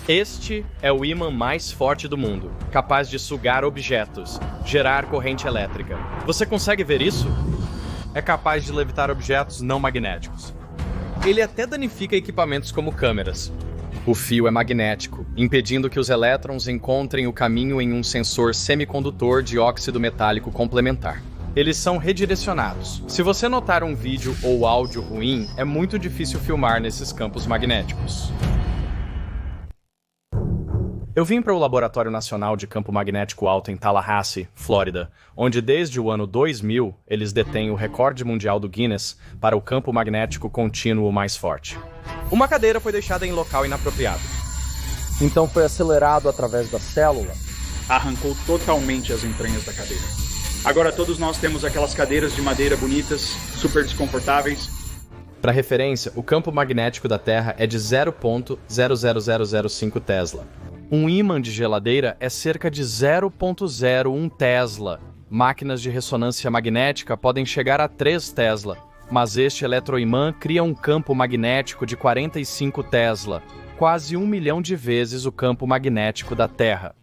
Este é o ímã mais forte do mundo, capaz de sugar objetos, gerar corrente elétrica. Você consegue ver isso? É capaz de levitar objetos não magnéticos. Ele até danifica equipamentos como câmeras. O fio é magnético, impedindo que os elétrons encontrem o caminho em um sensor semicondutor de óxido metálico complementar. Eles são redirecionados. Se você notar um vídeo ou áudio ruim, é muito difícil filmar nesses campos magnéticos. Eu vim para o Laboratório Nacional de Campo Magnético Alto em Tallahassee, Flórida, onde desde o ano 2000 eles detêm o recorde mundial do Guinness para o campo magnético contínuo mais forte. Uma cadeira foi deixada em local inapropriado. Então foi acelerado através da célula? Arrancou totalmente as entranhas da cadeira. Agora todos nós temos aquelas cadeiras de madeira bonitas, super desconfortáveis. Para referência, o campo magnético da Terra é de 0,00005 Tesla. Um ímã de geladeira é cerca de 0,01 Tesla. Máquinas de ressonância magnética podem chegar a 3 Tesla, mas este eletroimã cria um campo magnético de 45 Tesla, quase 1 milhão de vezes o campo magnético da Terra.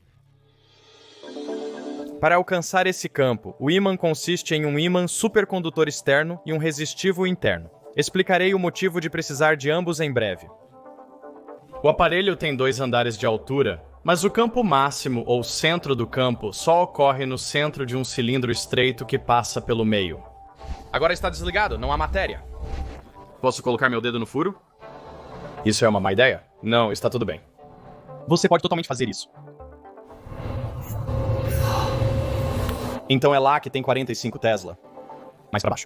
Para alcançar esse campo, o ímã consiste em um ímã supercondutor externo e um resistivo interno. Explicarei o motivo de precisar de ambos em breve. O aparelho tem 2 andares de altura, mas o campo máximo ou centro do campo só ocorre no centro de um cilindro estreito que passa pelo meio. Agora está desligado, não há matéria. Posso colocar meu dedo no furo? Isso é uma má ideia? Não, está tudo bem. Você pode totalmente fazer isso. Então é lá que tem 45 Tesla. Mais para baixo.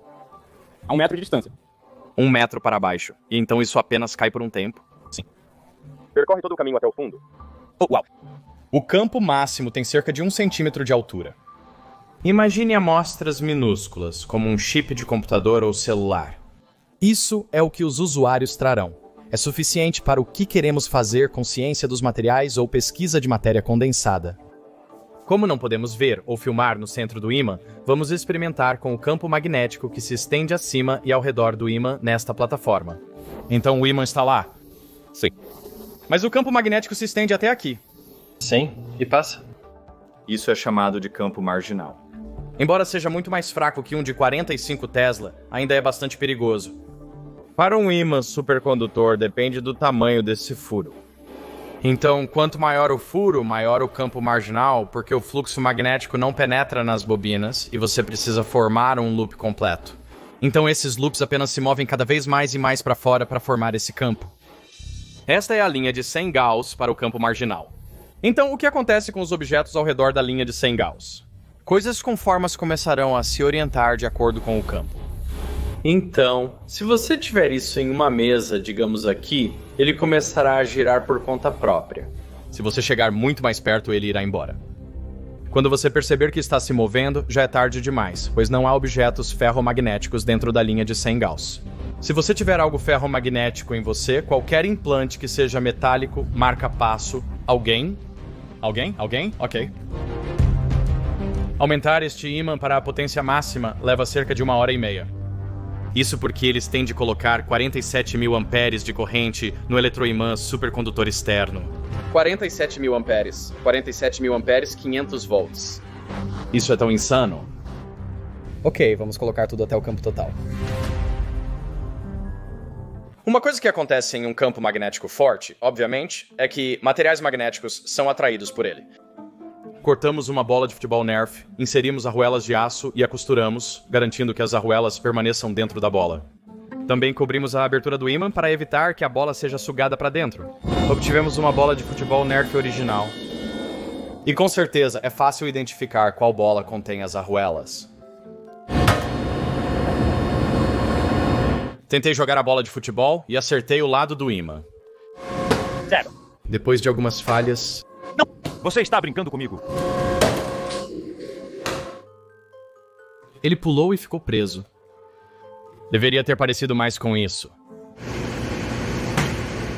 A 1 metro de distância. 1 metro para baixo. E então isso apenas cai por um tempo? Sim. Percorre todo o caminho até o fundo? Oh, uau! O campo máximo tem cerca de 1 centímetro de altura. Imagine amostras minúsculas, como um chip de computador ou celular. Isso é o que os usuários trarão. É suficiente para o que queremos fazer com ciência dos materiais ou pesquisa de matéria condensada. Como não podemos ver ou filmar no centro do ímã, vamos experimentar com o campo magnético que se estende acima e ao redor do ímã nesta plataforma. Então o ímã está lá? Sim. Mas o campo magnético se estende até aqui. Sim, e passa. Isso é chamado de campo marginal. Embora seja muito mais fraco que um de 45 Tesla, ainda é bastante perigoso. Para um ímã supercondutor depende do tamanho desse furo. Então, quanto maior o furo, maior o campo marginal, porque o fluxo magnético não penetra nas bobinas e você precisa formar um loop completo. Então esses loops apenas se movem cada vez mais e mais para fora para formar esse campo. Esta é a linha de 100 Gauss para o campo marginal. Então, o que acontece com os objetos ao redor da linha de 100 Gauss? Coisas com formas começarão a se orientar de acordo com o campo. Então, se você tiver isso em uma mesa, digamos aqui, ele começará a girar por conta própria. Se você chegar muito mais perto, ele irá embora. Quando você perceber que está se movendo, já é tarde demais, pois não há objetos ferromagnéticos dentro da linha de 100 Gauss. Se você tiver algo ferromagnético em você, qualquer implante que seja metálico, marca passo. Alguém? Ok. Aumentar este ímã para a potência máxima leva cerca de 1h30. Isso porque eles têm de colocar 47.000 amperes de corrente no eletroimã supercondutor externo. 47.000 amperes. 47.000 amperes, 500 volts. Isso é tão insano? Ok, vamos colocar tudo até o campo total. Uma coisa que acontece em um campo magnético forte, obviamente, é que materiais magnéticos são atraídos por ele. Cortamos uma bola de futebol Nerf, inserimos arruelas de aço e a costuramos, garantindo que as arruelas permaneçam dentro da bola. Também cobrimos a abertura do ímã para evitar que a bola seja sugada para dentro. Obtivemos uma bola de futebol Nerf original. E com certeza é fácil identificar qual bola contém as arruelas. Tentei jogar a bola de futebol e acertei o lado do ímã. 0. Depois de algumas falhas... Não! Você está brincando comigo! Ele pulou e ficou preso. Deveria ter parecido mais com isso.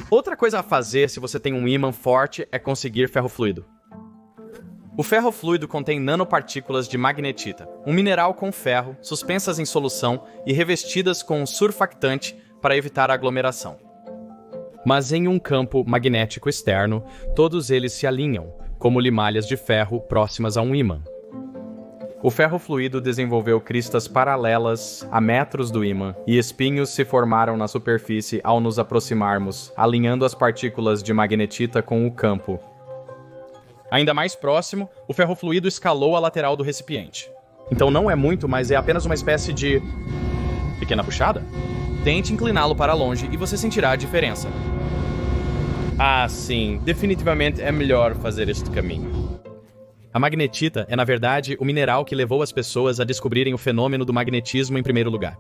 Outra coisa a fazer se você tem um ímã forte é conseguir ferro fluido. O ferro fluido contém nanopartículas de magnetita, um mineral com ferro, suspensas em solução e revestidas com um surfactante para evitar a aglomeração. Mas em um campo magnético externo, todos eles se alinham, como limalhas de ferro próximas a um ímã. O ferro fluido desenvolveu cristas paralelas a metros do ímã e espinhos se formaram na superfície ao nos aproximarmos, alinhando as partículas de magnetita com o campo. Ainda mais próximo, o ferro fluido escalou a lateral do recipiente. Então não é muito, mas é apenas uma espécie de pequena puxada. Tente incliná-lo para longe e você sentirá a diferença. Ah, sim, definitivamente é melhor fazer este caminho. A magnetita é, na verdade, o mineral que levou as pessoas a descobrirem o fenômeno do magnetismo em primeiro lugar.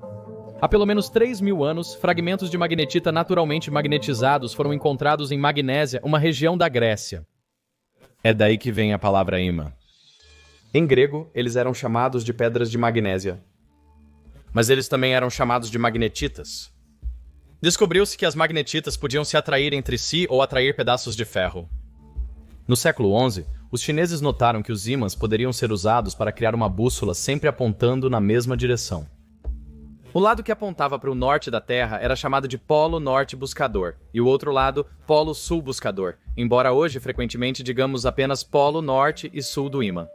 Há pelo menos 3.000 anos, fragmentos de magnetita naturalmente magnetizados foram encontrados em Magnésia, uma região da Grécia. É daí que vem a palavra ímã. Em grego, eles eram chamados de pedras de magnésia. Mas eles também eram chamados de magnetitas. Descobriu-se que as magnetitas podiam se atrair entre si ou atrair pedaços de ferro. No século XI, os chineses notaram que os ímãs poderiam ser usados para criar uma bússola sempre apontando na mesma direção. O lado que apontava para o norte da Terra era chamado de Polo Norte Buscador, e o outro lado, Polo Sul Buscador, embora hoje frequentemente digamos apenas Polo Norte e Sul do ímã.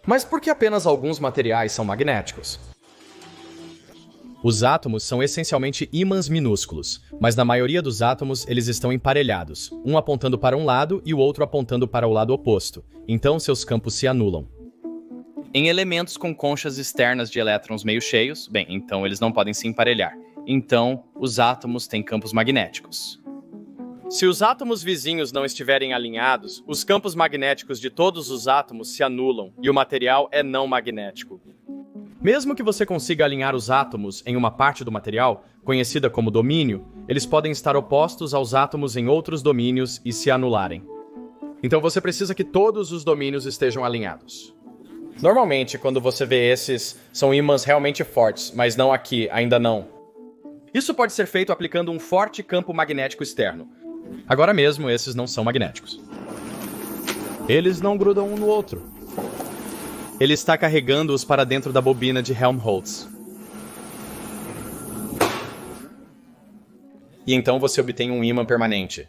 Mas por que apenas alguns materiais são magnéticos? Os átomos são essencialmente ímãs minúsculos, mas na maioria dos átomos eles estão emparelhados, um apontando para um lado e o outro apontando para o lado oposto, então seus campos se anulam. Em elementos com conchas externas de elétrons meio cheios, bem, então eles não podem se emparelhar. Então, os átomos têm campos magnéticos. Se os átomos vizinhos não estiverem alinhados, os campos magnéticos de todos os átomos se anulam e o material é não magnético. Mesmo que você consiga alinhar os átomos em uma parte do material, conhecida como domínio, eles podem estar opostos aos átomos em outros domínios e se anularem. Então você precisa que todos os domínios estejam alinhados. Normalmente, quando você vê esses, são ímãs realmente fortes, mas não aqui, ainda não. Isso pode ser feito aplicando um forte campo magnético externo. Agora mesmo, esses não são magnéticos. Eles não grudam um no outro. Ele está carregando-os para dentro da bobina de Helmholtz. E então você obtém um ímã permanente.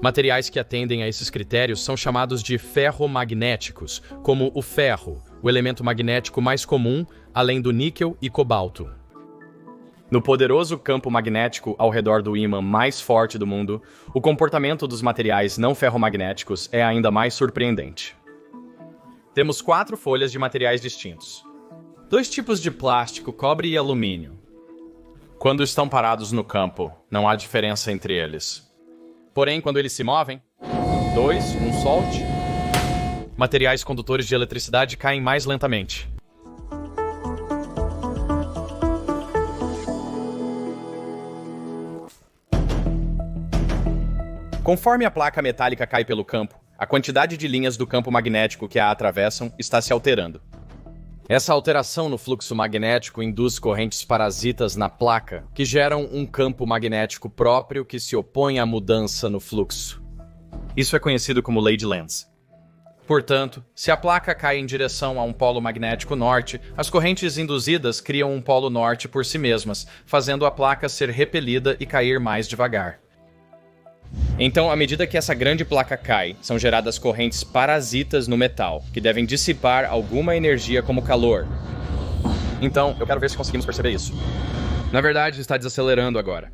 Materiais que atendem a esses critérios são chamados de ferromagnéticos, como o ferro, o elemento magnético mais comum, além do níquel e cobalto. No poderoso campo magnético ao redor do ímã mais forte do mundo, o comportamento dos materiais não ferromagnéticos é ainda mais surpreendente. Temos 4 folhas de materiais distintos. 2 tipos de plástico, cobre e alumínio. Quando estão parados no campo, não há diferença entre eles. Porém, quando eles se movem, 2, um solte, materiais condutores de eletricidade caem mais lentamente. Conforme a placa metálica cai pelo campo, a quantidade de linhas do campo magnético que a atravessam está se alterando. Essa alteração no fluxo magnético induz correntes parasitas na placa, que geram um campo magnético próprio que se opõe à mudança no fluxo. Isso é conhecido como lei de Lenz. Portanto, se a placa cai em direção a um polo magnético norte, as correntes induzidas criam um polo norte por si mesmas, fazendo a placa ser repelida e cair mais devagar. Então, à medida que essa grande placa cai, são geradas correntes parasitas no metal, que devem dissipar alguma energia como calor. Então, eu quero ver se conseguimos perceber isso. Na verdade, está desacelerando agora.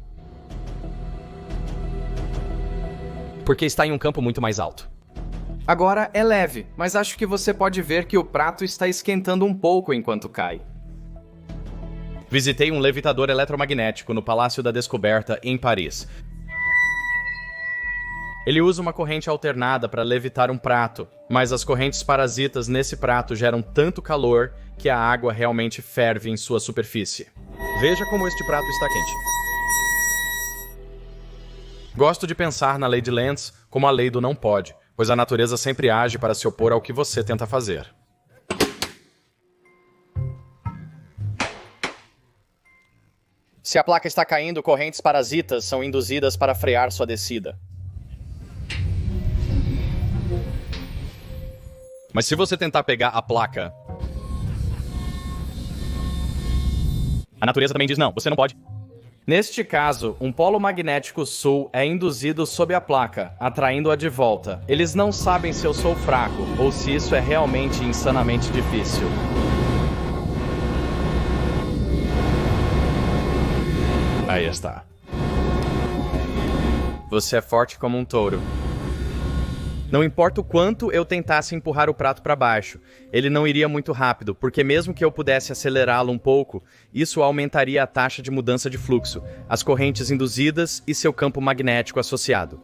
Porque está em um campo muito mais alto. Agora é leve, mas acho que você pode ver que o prato está esquentando um pouco enquanto cai. Visitei um levitador eletromagnético no Palácio da Descoberta, em Paris. Ele usa uma corrente alternada para levitar um prato, mas as correntes parasitas nesse prato geram tanto calor que a água realmente ferve em sua superfície. Veja como este prato está quente. Gosto de pensar na lei de Lenz como a lei do não pode, pois a natureza sempre age para se opor ao que você tenta fazer. Se a placa está caindo, correntes parasitas são induzidas para frear sua descida. Mas se você tentar pegar a placa, a natureza também diz não, você não pode. Neste caso, um polo magnético sul é induzido sob a placa, atraindo-a de volta. Eles não sabem se eu sou fraco ou se isso é realmente insanamente difícil. Aí está. Você é forte como um touro. Não importa o quanto eu tentasse empurrar o prato para baixo, ele não iria muito rápido, porque mesmo que eu pudesse acelerá-lo um pouco, isso aumentaria a taxa de mudança de fluxo, as correntes induzidas e seu campo magnético associado.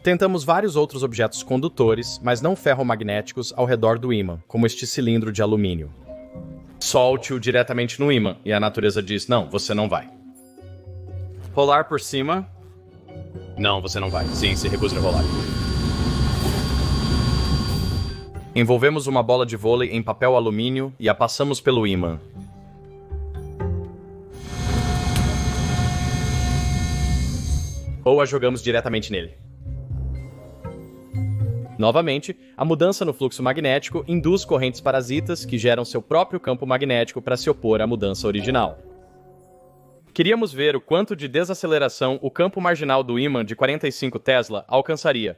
Tentamos vários outros objetos condutores, mas não ferromagnéticos, ao redor do ímã, como este cilindro de alumínio. Solte-o diretamente no ímã, e a natureza diz, não, você não vai. Rolar por cima. Não, você não vai. Sim, se recusa a rolar. Envolvemos uma bola de vôlei em papel alumínio e a passamos pelo ímã. Ou a jogamos diretamente nele. Novamente, a mudança no fluxo magnético induz correntes parasitas que geram seu próprio campo magnético para se opor à mudança original. Queríamos ver o quanto de desaceleração o campo marginal do ímã de 45 Tesla alcançaria.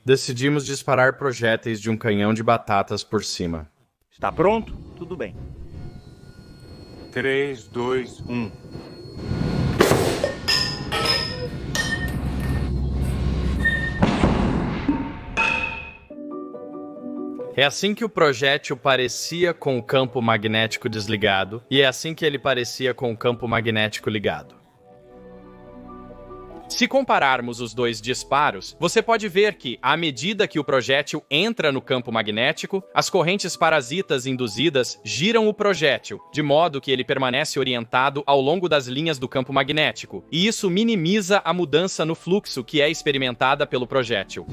Decidimos disparar projéteis de um canhão de batatas por cima. Está pronto? Tudo bem. 3, 2, 1. É assim que o projétil parecia com o campo magnético desligado, e é assim que ele parecia com o campo magnético ligado. Se compararmos os dois disparos, você pode ver que, à medida que o projétil entra no campo magnético, as correntes parasitas induzidas giram o projétil, de modo que ele permanece orientado ao longo das linhas do campo magnético, e isso minimiza a mudança no fluxo que é experimentada pelo projétil.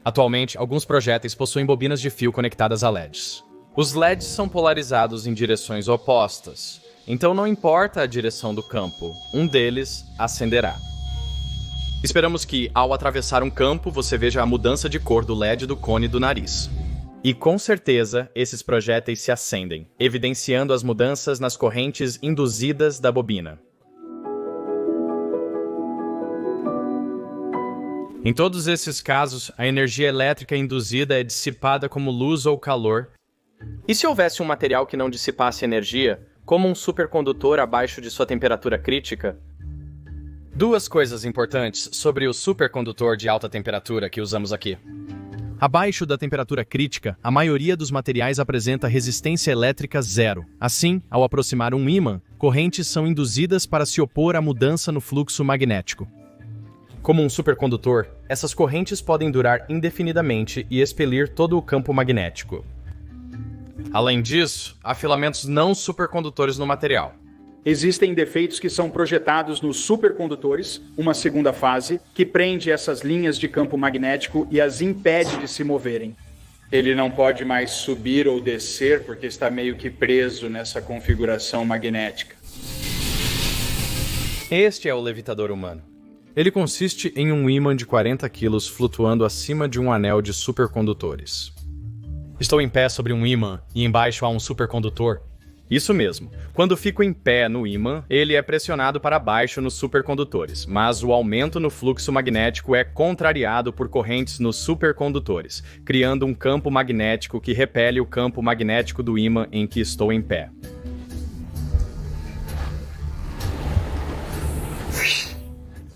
Atualmente, alguns projéteis possuem bobinas de fio conectadas a LEDs. Os LEDs são polarizados em direções opostas, então não importa a direção do campo, um deles acenderá. Esperamos que, ao atravessar um campo, você veja a mudança de cor do LED do cone do nariz. E com certeza, esses projéteis se acendem, evidenciando as mudanças nas correntes induzidas da bobina. Em todos esses casos, a energia elétrica induzida é dissipada como luz ou calor. E se houvesse um material que não dissipasse energia, como um supercondutor abaixo de sua temperatura crítica? Duas coisas importantes sobre o supercondutor de alta temperatura que usamos aqui. Abaixo da temperatura crítica, a maioria dos materiais apresenta resistência elétrica zero. Assim, ao aproximar um ímã, correntes são induzidas para se opor à mudança no fluxo magnético. Como um supercondutor, essas correntes podem durar indefinidamente e expelir todo o campo magnético. Além disso, há filamentos não supercondutores no material. Existem defeitos que são projetados nos supercondutores, uma segunda fase, que prende essas linhas de campo magnético e as impede de se moverem. Ele não pode mais subir ou descer porque está meio que preso nessa configuração magnética. Este é o levitador humano. Ele consiste em um ímã de 40 kg flutuando acima de um anel de supercondutores. Estou em pé sobre um ímã e embaixo há um supercondutor. Isso mesmo. Quando fico em pé no ímã, ele é pressionado para baixo nos supercondutores, mas o aumento no fluxo magnético é contrariado por correntes nos supercondutores, criando um campo magnético que repele o campo magnético do ímã em que estou em pé.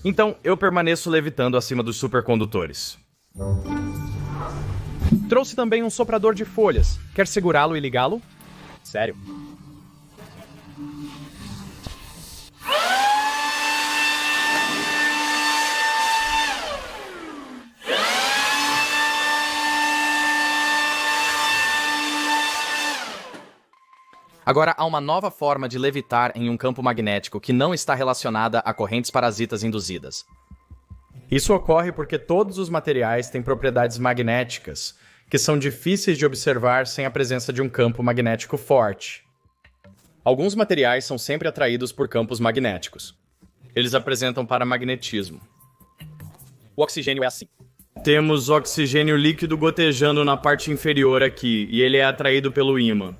Então, eu permaneço levitando acima dos supercondutores. Trouxe também um soprador de folhas. Quer segurá-lo e ligá-lo? Sério. Agora, há uma nova forma de levitar em um campo magnético que não está relacionada a correntes parasitas induzidas. Isso ocorre porque todos os materiais têm propriedades magnéticas, que são difíceis de observar sem a presença de um campo magnético forte. Alguns materiais são sempre atraídos por campos magnéticos. Eles apresentam paramagnetismo. O oxigênio é assim. Temos oxigênio líquido gotejando na parte inferior aqui, e ele é atraído pelo ímã.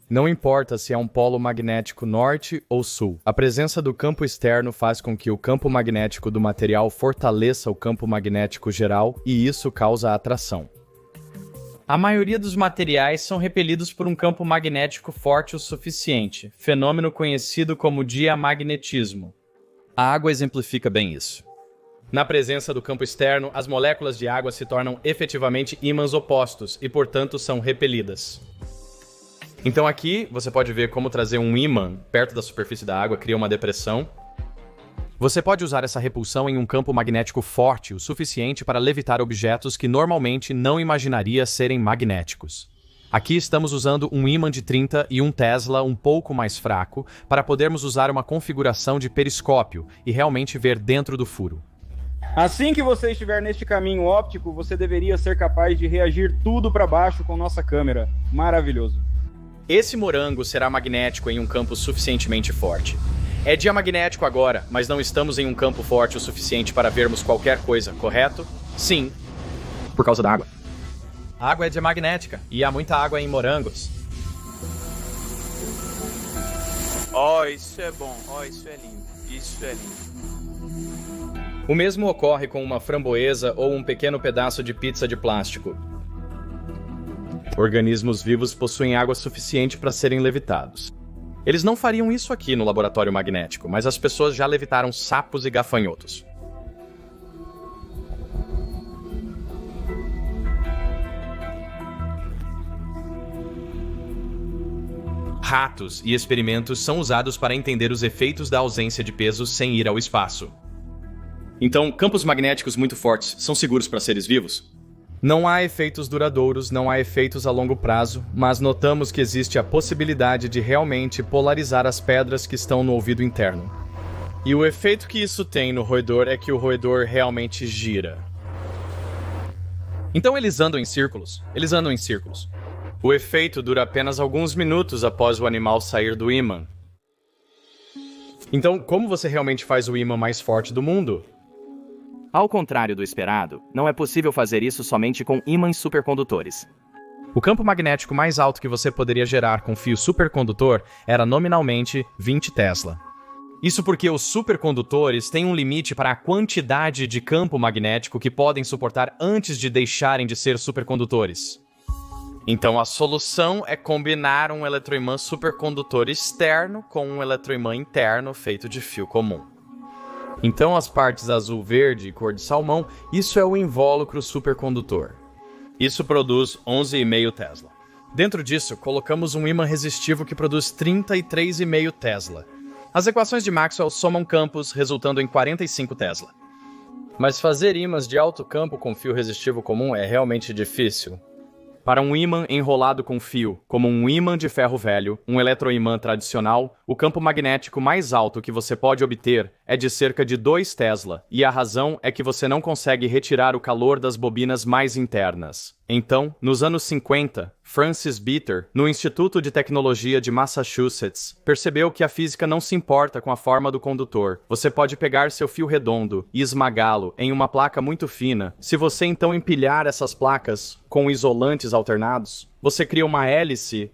Não importa se é um polo magnético norte ou sul, a presença do campo externo faz com que o campo magnético do material fortaleça o campo magnético geral e isso causa atração. A maioria dos materiais são repelidos por um campo magnético forte o suficiente, fenômeno conhecido como diamagnetismo. A água exemplifica bem isso. Na presença do campo externo, as moléculas de água se tornam efetivamente ímãs opostos e, portanto, são repelidas. Então aqui você pode ver como trazer um ímã perto da superfície da água cria uma depressão. Você pode usar essa repulsão em um campo magnético forte o suficiente para levitar objetos que normalmente não imaginaria serem magnéticos. Aqui estamos usando um ímã de 30 e um Tesla um pouco mais fraco para podermos usar uma configuração de periscópio e realmente ver dentro do furo. Assim que você estiver neste caminho óptico, você deveria ser capaz de reagir tudo para baixo com nossa câmera. Maravilhoso. Esse morango será magnético em um campo suficientemente forte. É diamagnético agora, mas não estamos em um campo forte o suficiente para vermos qualquer coisa, correto? Sim. Por causa da água. A água é diamagnética, e há muita água em morangos. Oh, isso é bom. Oh, isso é lindo. Isso é lindo. O mesmo ocorre com uma framboesa ou um pequeno pedaço de pizza de plástico. Organismos vivos possuem água suficiente para serem levitados. Eles não fariam isso aqui no laboratório magnético, mas as pessoas já levitaram sapos e gafanhotos. Ratos e experimentos são usados para entender os efeitos da ausência de peso sem ir ao espaço. Então, campos magnéticos muito fortes são seguros para seres vivos? Não há efeitos duradouros, não há efeitos a longo prazo, mas notamos que existe a possibilidade de realmente polarizar as pedras que estão no ouvido interno. E o efeito que isso tem no roedor é que o roedor realmente gira. Então eles andam em círculos. O efeito dura apenas alguns minutos após o animal sair do ímã. Então, como você realmente faz o ímã mais forte do mundo? Ao contrário do esperado, não é possível fazer isso somente com ímãs supercondutores. O campo magnético mais alto que você poderia gerar com fio supercondutor era nominalmente 20 Tesla. Isso porque os supercondutores têm um limite para a quantidade de campo magnético que podem suportar antes de deixarem de ser supercondutores. Então a solução é combinar um eletroimã supercondutor externo com um eletroimã interno feito de fio comum. Então as partes azul-verde e cor de salmão, isso é o invólucro supercondutor. Isso produz 11,5 Tesla. Dentro disso, colocamos um ímã resistivo que produz 33,5 Tesla. As equações de Maxwell somam campos, resultando em 45 Tesla. Mas fazer ímãs de alto campo com fio resistivo comum é realmente difícil. Para um ímã enrolado com fio, como um ímã de ferro velho, um eletroimã tradicional, o campo magnético mais alto que você pode obter é de cerca de 2 Tesla, e a razão é que você não consegue retirar o calor das bobinas mais internas. Então, nos anos 50, Francis Bitter, no Instituto de Tecnologia de Massachusetts, percebeu que a física não se importa com a forma do condutor. Você pode pegar seu fio redondo e esmagá-lo em uma placa muito fina. Se você então empilhar essas placas com isolantes alternados, você cria uma hélice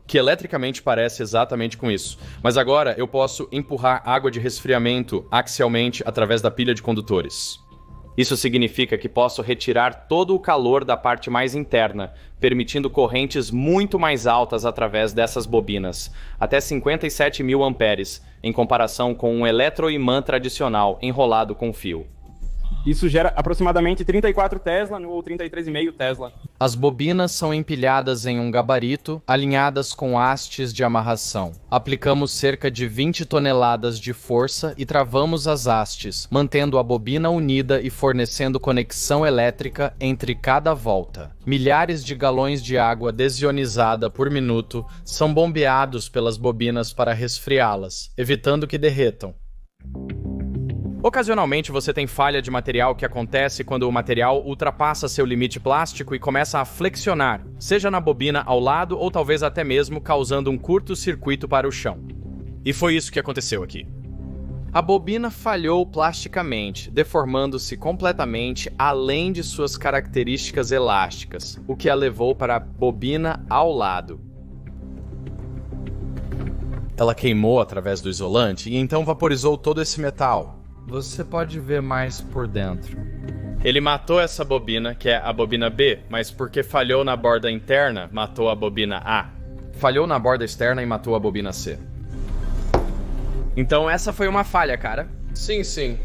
que eletricamente parece exatamente com isso. Mas agora eu posso empurrar água de resfriamento axialmente através da pilha de condutores. Isso significa que posso retirar todo o calor da parte mais interna, permitindo correntes muito mais altas através dessas bobinas, até 57.000 amperes, em comparação com um eletroimã tradicional enrolado com fio. Isso gera aproximadamente 34 Tesla ou 33,5 Tesla. As bobinas são empilhadas em um gabarito, alinhadas com hastes de amarração. Aplicamos cerca de 20 toneladas de força e travamos as hastes, mantendo a bobina unida e fornecendo conexão elétrica entre cada volta. Milhares de galões de água desionizada por minuto são bombeados pelas bobinas para resfriá-las, evitando que derretam. Ocasionalmente você tem falha de material que acontece quando o material ultrapassa seu limite plástico e começa a flexionar, seja na bobina ao lado ou talvez até mesmo causando um curto-circuito para o chão. E foi isso que aconteceu aqui. A bobina falhou plasticamente, deformando-se completamente além de suas características elásticas, o que a levou para a bobina ao lado. Ela queimou através do isolante e então vaporizou todo esse metal. Você pode ver mais por dentro. Ele matou essa bobina, que é a bobina B, mas porque falhou na borda interna, matou a bobina A. Falhou na borda externa e matou a bobina C. Então essa foi uma falha, cara. Sim.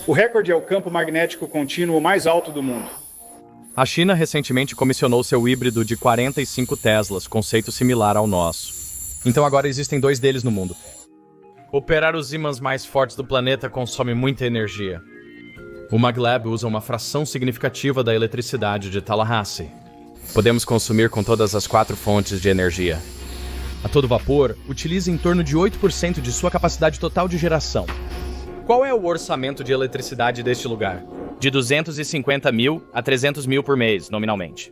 O recorde é o campo magnético contínuo mais alto do mundo. A China recentemente comissionou seu híbrido de 45 Teslas, conceito similar ao nosso. Então agora existem 2 deles no mundo. Operar os ímãs mais fortes do planeta consome muita energia. O MagLab usa uma fração significativa da eletricidade de Tallahassee. Podemos consumir com todas as 4 fontes de energia. A todo vapor, utiliza em torno de 8% de sua capacidade total de geração. Qual é o orçamento de eletricidade deste lugar? De 250 mil a 300 mil por mês, nominalmente.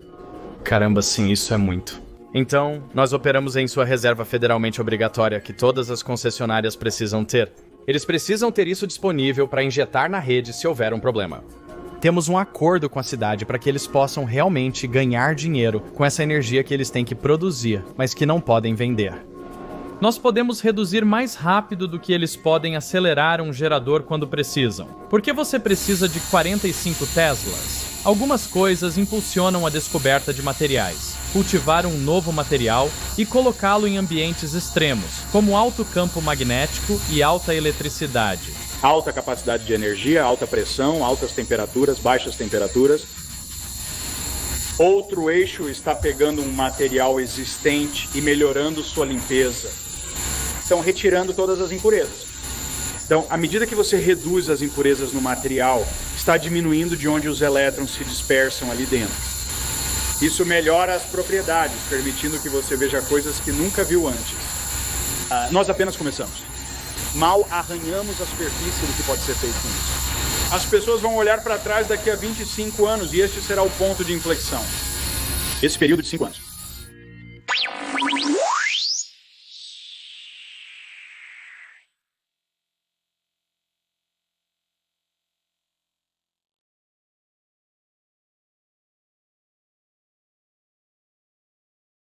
Caramba, sim, isso é muito. Então, nós operamos em sua reserva federalmente obrigatória que todas as concessionárias precisam ter. Eles precisam ter isso disponível para injetar na rede se houver um problema. Temos um acordo com a cidade para que eles possam realmente ganhar dinheiro com essa energia que eles têm que produzir, mas que não podem vender. Nós podemos reduzir mais rápido do que eles podem acelerar um gerador quando precisam. Por que você precisa de 45 Teslas? Algumas coisas impulsionam a descoberta de materiais. Cultivar um novo material e colocá-lo em ambientes extremos, como alto campo magnético e alta eletricidade. Alta capacidade de energia, alta pressão, altas temperaturas, baixas temperaturas. Outro eixo está pegando um material existente e melhorando sua limpeza. Estão retirando todas as impurezas. Então, à medida que você reduz as impurezas no material, está diminuindo de onde os elétrons se dispersam ali dentro. Isso melhora as propriedades, permitindo que você veja coisas que nunca viu antes. Nós apenas começamos. Mal arranhamos a superfície do que pode ser feito com isso. As pessoas vão olhar para trás daqui a 25 anos e este será o ponto de inflexão. Esse período de 5 anos.